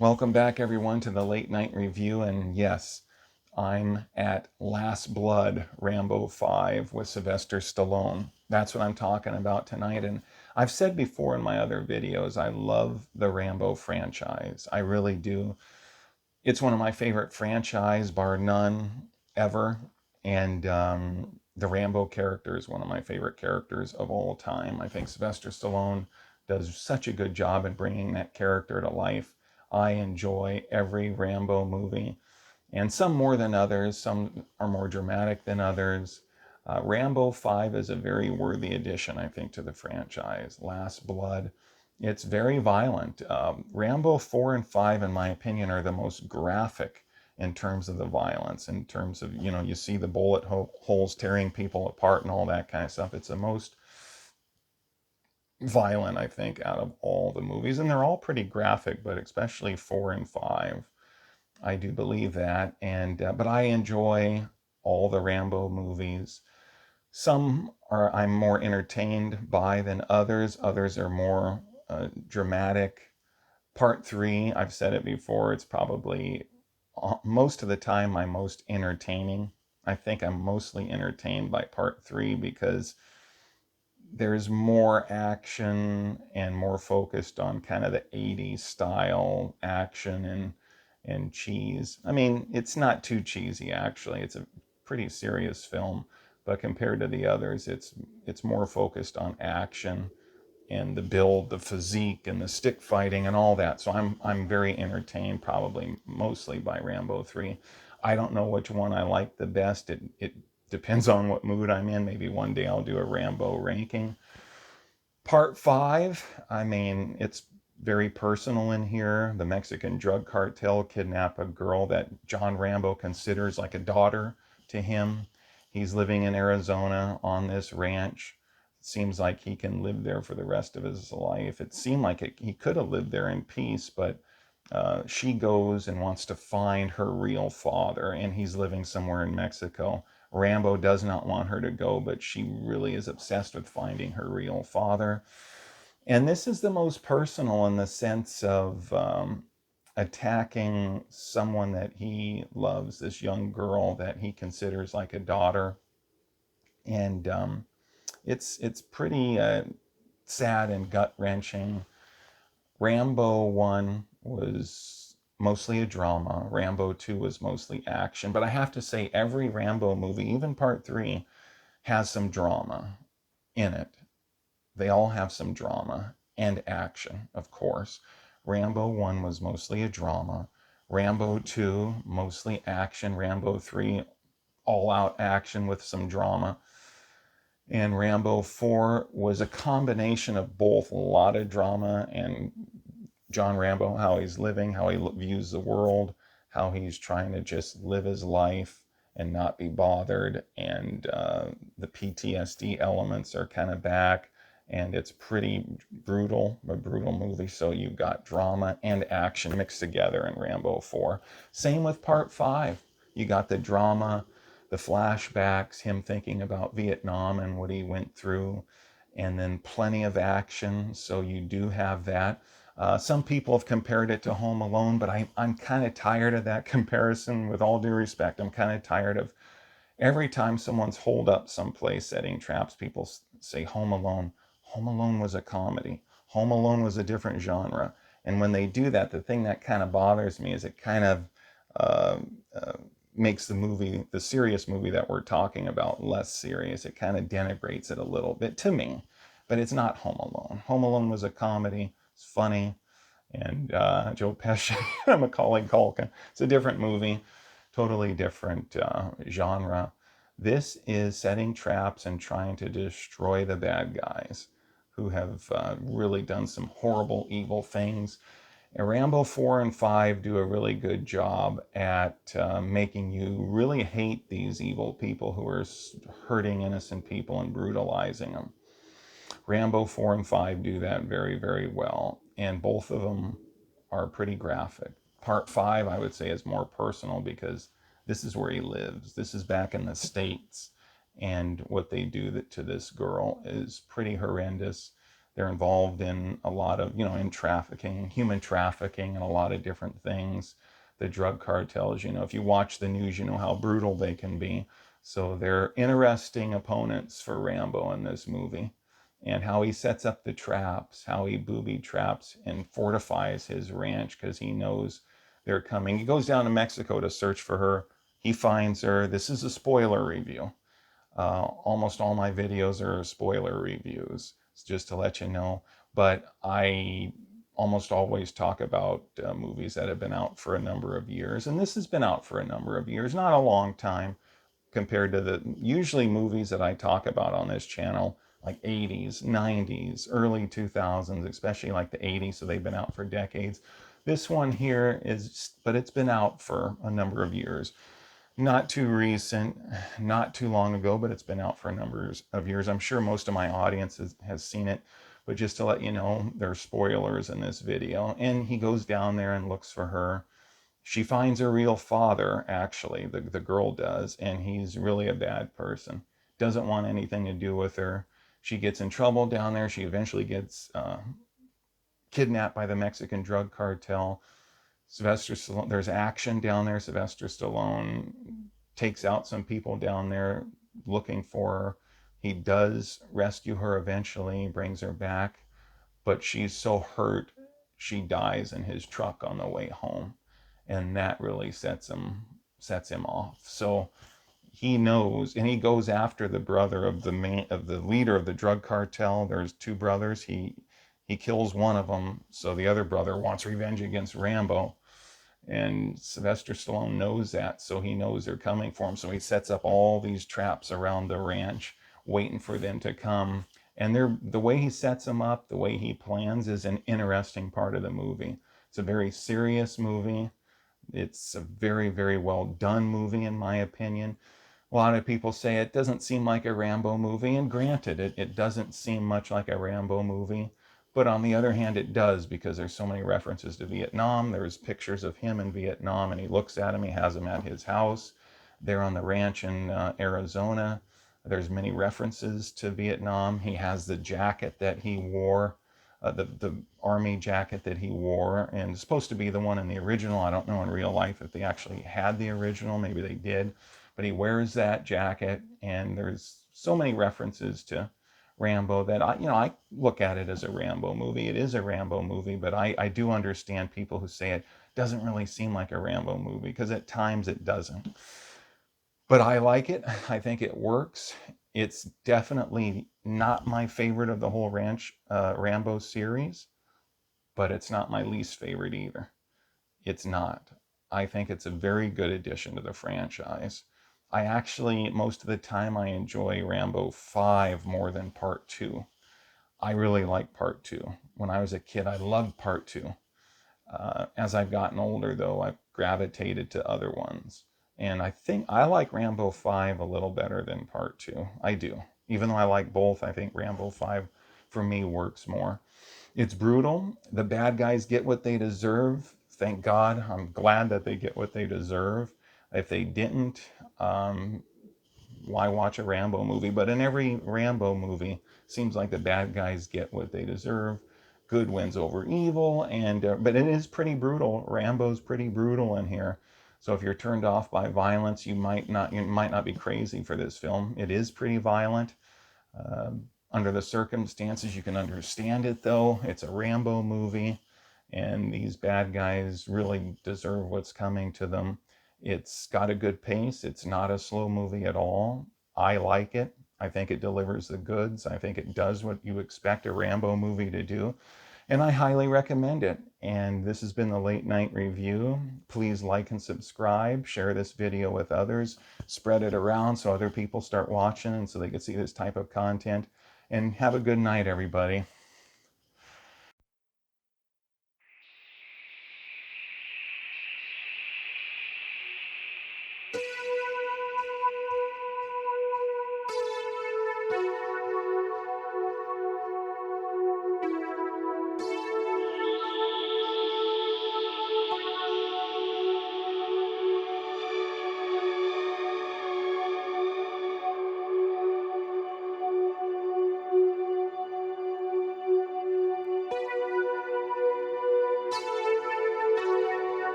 Welcome back, everyone, to the late night review. And yes, I'm at Last Blood, Rambo 5 with Sylvester Stallone. That's what I'm talking about tonight. And I've said before in my other videos, I love the Rambo franchise. I really do. It's one of my favorite franchise, bar none, ever. And the Rambo character is one of my favorite characters of all time. I think Sylvester Stallone does such a good job in bringing that character to life. I enjoy every Rambo movie, and some more than others. Some are more dramatic than others. Rambo 5 is a very worthy addition, I think, to the franchise. Last Blood, it's very violent. Rambo 4 and 5, in my opinion, are the most graphic in terms of the violence, in terms of, you see the bullet holes tearing people apart and all that kind of stuff. It's the most violent, I think, out of all the movies. And they're all pretty graphic, but especially 4 and 5. I do believe that. But I enjoy all the Rambo movies. Some are I'm more entertained by than others. Others are more dramatic. Part 3, I've said it before, it's probably most of the time my most entertaining. I think I'm mostly entertained by part 3 because there's more action and more focused on kind of the 80s style action and cheese. I mean, it's not too cheesy actually. It's a pretty serious film, but compared to the others, it's more focused on action and the build, the physique, and the stick fighting and all that. So I'm very entertained, probably mostly by Rambo 3. I don't know which one I like the best. It depends on what mood I'm in. Maybe one day I'll do a Rambo ranking. Part 5, I mean, it's very personal in here. The Mexican drug cartel kidnap a girl that John Rambo considers like a daughter to him. He's living in Arizona on this ranch. It seems like he can live there for the rest of his life. It seemed like he could have lived there in peace, but she goes and wants to find her real father, and he's living somewhere in Mexico. Rambo does not want her to go, but she really is obsessed with finding her real father. And this is the most personal in the sense of attacking someone that he loves, this young girl that he considers like a daughter. And it's pretty sad and gut wrenching. Rambo 1 was mostly a drama. Rambo 2 was mostly action. But I have to say, every Rambo movie, even part 3, has some drama in it. They all have some drama and action, of course. Rambo 1 was mostly a drama. Rambo 2, mostly action. Rambo 3, all out action with some drama. And Rambo 4 was a combination of both, a lot of drama and John Rambo, how he's living, how he views the world, how he's trying to just live his life and not be bothered. And the PTSD elements are kind of back. And it's pretty brutal, a brutal movie. So you've got drama and action mixed together in Rambo 4. Same with part 5. You got the drama, the flashbacks, him thinking about Vietnam and what he went through, and then plenty of action. So you do have that. Some people have compared it to Home Alone, but I'm kind of tired of that comparison, with all due respect. I'm kind of tired of every time someone's holed up someplace setting traps, people say Home Alone. Home Alone was a comedy. Home Alone was a different genre. And when they do that, the thing that kind of bothers me is it kind of uh, uh, makes the movie, the serious movie that we're talking about, less serious. It kind of denigrates it a little bit to me. But it's not Home Alone. Home Alone was a comedy. It's funny. And Joe Pesci, Macaulay Culkin. It's a different movie, totally different genre. This is setting traps and trying to destroy the bad guys who have really done some horrible, evil things. And Rambo 4 and 5 do a really good job at making you really hate these evil people who are hurting innocent people and brutalizing them. Rambo 4 and 5 do that very, very well. And both of them are pretty graphic. Part 5, I would say, is more personal because this is where he lives. This is back in the States. And what they do to this girl is pretty horrendous. They're involved in a lot of, in trafficking, human trafficking, and a lot of different things. The drug cartels, if you watch the news, you know how brutal they can be. So they're interesting opponents for Rambo in this movie. And how he sets up the traps, how he booby traps and fortifies his ranch because he knows they're coming. He goes down to Mexico to search for her. He finds her. This is a spoiler review. Almost all my videos are spoiler reviews, just to let you know. But I almost always talk about movies that have been out for a number of years. And this has been out for a number of years, not a long time compared to the usually movies that I talk about on this channel, like 80s, 90s, early 2000s, especially like the 80s. So they've been out for decades. This one here but it's been out for a number of years. Not too recent, not too long ago, but it's been out for a number of years. I'm sure most of my audience has seen it, but just to let you know, there's spoilers in this video. And he goes down there and looks for her. She finds her real father, actually, the girl does, and he's really a bad person. Doesn't want anything to do with her. She gets in trouble down there. She eventually gets kidnapped by the Mexican drug cartel. Sylvester Stallone, there's action down there. Sylvester Stallone takes out some people down there looking for her. He does rescue her eventually, brings her back, but she's so hurt, she dies in his truck on the way home. And that really sets him off. So he knows, and he goes after the brother of the leader of the drug cartel. There's two brothers. He kills one of them, so the other brother wants revenge against Rambo. And Sylvester Stallone knows that, so he knows they're coming for him. So he sets up all these traps around the ranch, waiting for them to come. And the way he sets them up, the way he plans, is an interesting part of the movie. It's a very serious movie. It's a very, very well done movie, in my opinion. A lot of people say it doesn't seem like a Rambo movie, and granted, it doesn't seem much like a Rambo movie. But on the other hand, it does, because there's so many references to Vietnam. There's pictures of him in Vietnam, and he looks at him. He has him at his house. They're on the ranch in Arizona. There's many references to Vietnam. He has the jacket that he wore, the army jacket that he wore, and it's supposed to be the one in the original. I don't know in real life if they actually had the original. Maybe they did. But he wears that jacket, and there's so many references to Rambo that I look at it as a Rambo movie. It is a Rambo movie, but I do understand people who say it doesn't really seem like a Rambo movie, because at times it doesn't. But I like it. I think it works. It's definitely not my favorite of the whole Rambo series, but it's not my least favorite either. It's not. I think it's a very good addition to the franchise. I actually, most of the time, I enjoy Rambo 5 more than Part 2. I really like Part 2. When I was a kid, I loved Part 2. As I've gotten older, though, I've gravitated to other ones. And I think I like Rambo 5 a little better than Part 2. I do. Even though I like both, I think Rambo 5 for me works more. It's brutal. The bad guys get what they deserve. Thank God. I'm glad that they get what they deserve. If they didn't, why watch a Rambo movie? But in every Rambo movie, seems like the bad guys get what they deserve. Good wins over evil, and but it is pretty brutal. Rambo's pretty brutal in here. So if you're turned off by violence, you might not be crazy for this film. It is pretty violent. Under the circumstances, you can understand it, though. It's a Rambo movie, and these bad guys really deserve what's coming to them. It's got a good pace. It's not a slow movie at all. I like it. I think it delivers the goods. I think it does what you expect a Rambo movie to do. And I highly recommend it. And this has been the Late Night Review. Please like and subscribe. Share this video with others. Spread it around so other people start watching and so they can see this type of content. And have a good night, everybody.